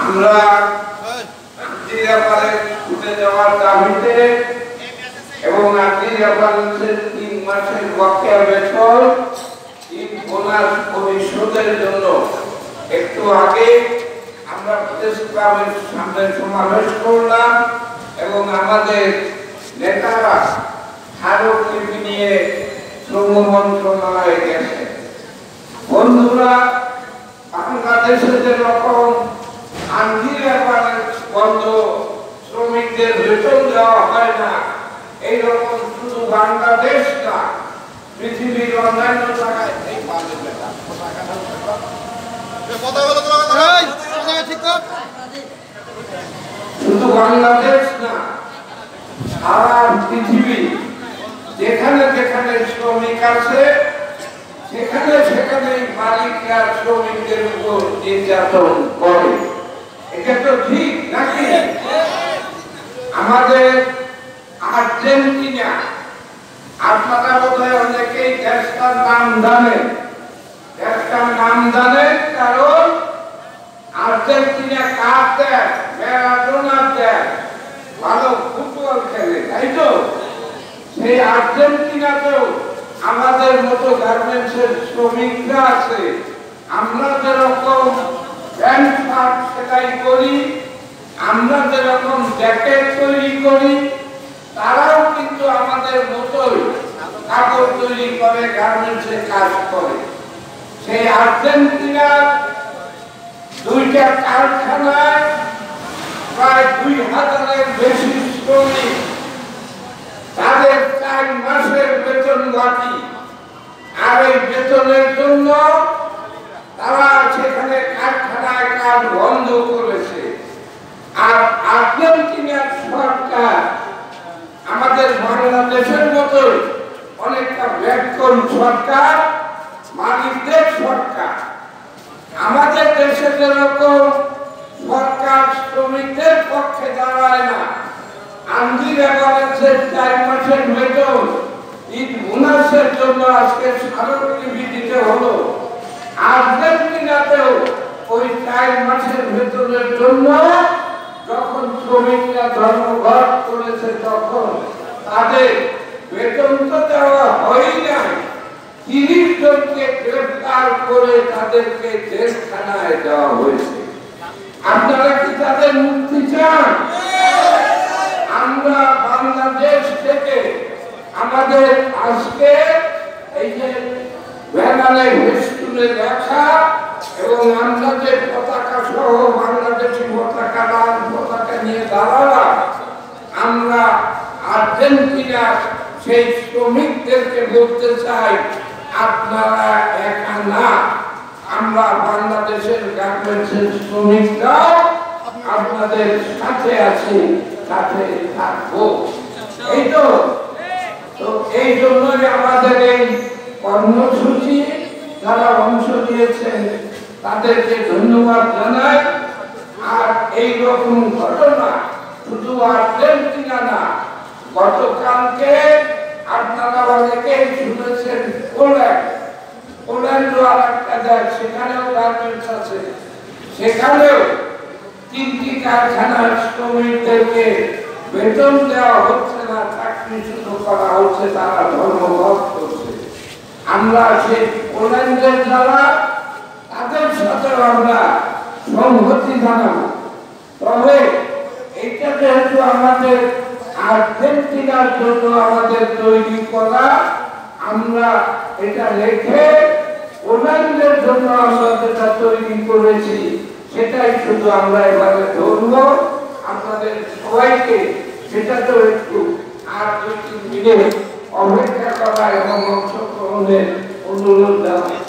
আমরা ব্যাপারে ছুটে যাওয়ার দাবিতে এবং ব্যাপারে 3 মাসের বকেয়া বেতন বোনাস পরিশোধের জন্য একটু আগে আমরা প্রেস ক্লাবের সামনে সমাবেশ করলাম এবং আমাদের নেতারা স্মারকলিপি নিয়ে শ্রম মন্ত্রণালয়ে গেছে। বন্ধুরা, বাংলাদেশে যেরকম বন্ধ শ্রমিকদের বেতন দেওয়া হয় না, এইরকম শুধু বাংলাদেশ না, পৃথিবীর অন্যান্য জায়গায় শুধু বাংলাদেশ না, সারা পৃথিবী যেখানে যেখানে শ্রমিক আছে সেখানে সেখানে মালিকরা শ্রমিকদের উপর নির্যাতন করে। এটা তো ঠিক নাকি? আমাদের আর্জেন্টিনা, আপনারা বোধহয় অনেকেই দেশটার নাম জানেন। দেশটার নাম জানেন কারণ আর্জেন্টিনা কার দেশ? ম্যারাডোনার দেশ, ভালো ফুটবল খেলে, তাই তো? সেই আর্জেন্টিনাতেও আমাদের মতো গার্মেন্টসের শ্রমিকরা আছে। আমরা যেরকম প্যান্ট শার্ট সেলাই করি, আমরা যেরকম জ্যাকেট তৈরি করি, তারাও কিন্তু আমাদের মতোই কাপড় তৈরি করে, গার্মেন্টসে কাজ করে। সেই আর্জেন্টিনার 2টা কারখানায় প্রায় 2000-এর বেশি শ্রমিক, তাদের 4 মাসের বেতন বাকি। আর এই বেতনের জন্য তারা সেখানে কারখানায় কাজ বন্ধ করেছে। আর আর্জেন্টিনার সরকার আমাদের বাংলাদেশের মতো অনেকটা ব্যাককন সরকার, মালিকদের সরকার। আমাদের দেশে যেরকম সরকার শ্রমিকদের পক্ষে দাঁড়ায় না, আন্দোলনের 4 মাসের বেতন ঈদ বোনাসের জন্য আজকে স্মারকলিপি দিতে হলো। আর্জেন্টিনাতেও ওই 4 মাসের বেতনের জন্য যখন শ্রমিকরা ধর্মঘট করেছে তখন তাদের বেতন তো দেওয়া হয়ই না, 30 জনকে গ্রেফতার করে তাদেরকে জেলখানায় দেওয়া হয়েছে। আপনারা কি তাদের মুক্তি চান? আমরা বাংলাদেশ থেকে আমাদের আজকে এই যে ব্যানারে ফেস্টুনে লেখা এবং আমরা যে পতাকা সহ বাংলাদেশি পতাকা, লাল পতাকা নিয়ে দাঁড়ালাম, আমরা আর্জেন্টিনার সেই শ্রমিকদেরকে বলতে চাই, আপনারা একা না, আমরা বাংলাদেশের গার্মেন্টসের শ্রমিকরাও আপনাদের সাথে আছি, সাথে থাকবো। এই তো এই জন্যই আমাদের এই কর্মসূচি যারা অংশ নিয়েছেন তাদেরকে ধন্যবাদ জানাই। আর এই রকম ঘটনা শুধু আর্জেন্টিনা না, গতকালকে আপনারা অনেকেই শুনেছেন পোল্যান্ড আর একটা দেশ, সেখানেও গার্মেন্টস আছে, সেখানেও 3টি কারখানার শ্রমিকদেরকে বেতন দেওয়া হচ্ছে না, চাকরিচ্যুত করা হচ্ছে, তারা ধর্মঘট করছে। আমরা সেই পোল্যান্ডের যারা, তাদের সাথে আমরা সংহতি জানাবো। তবে এটা যেহেতু আমাদের আর্জেন্টিনার জন্য আমাদের তৈরি করা, আমরা এটা রেখে পোল্যান্ডের জন্য আমরা যেটা তৈরি করেছি সেটাই শুধু আমরা এবারে ধরবো। আপনাদের সবাইকে সেটা তো একটু আর 2-3 মিনিট অপেক্ষা করা এবং অংশগ্রহণের অনুরোধ জানাই।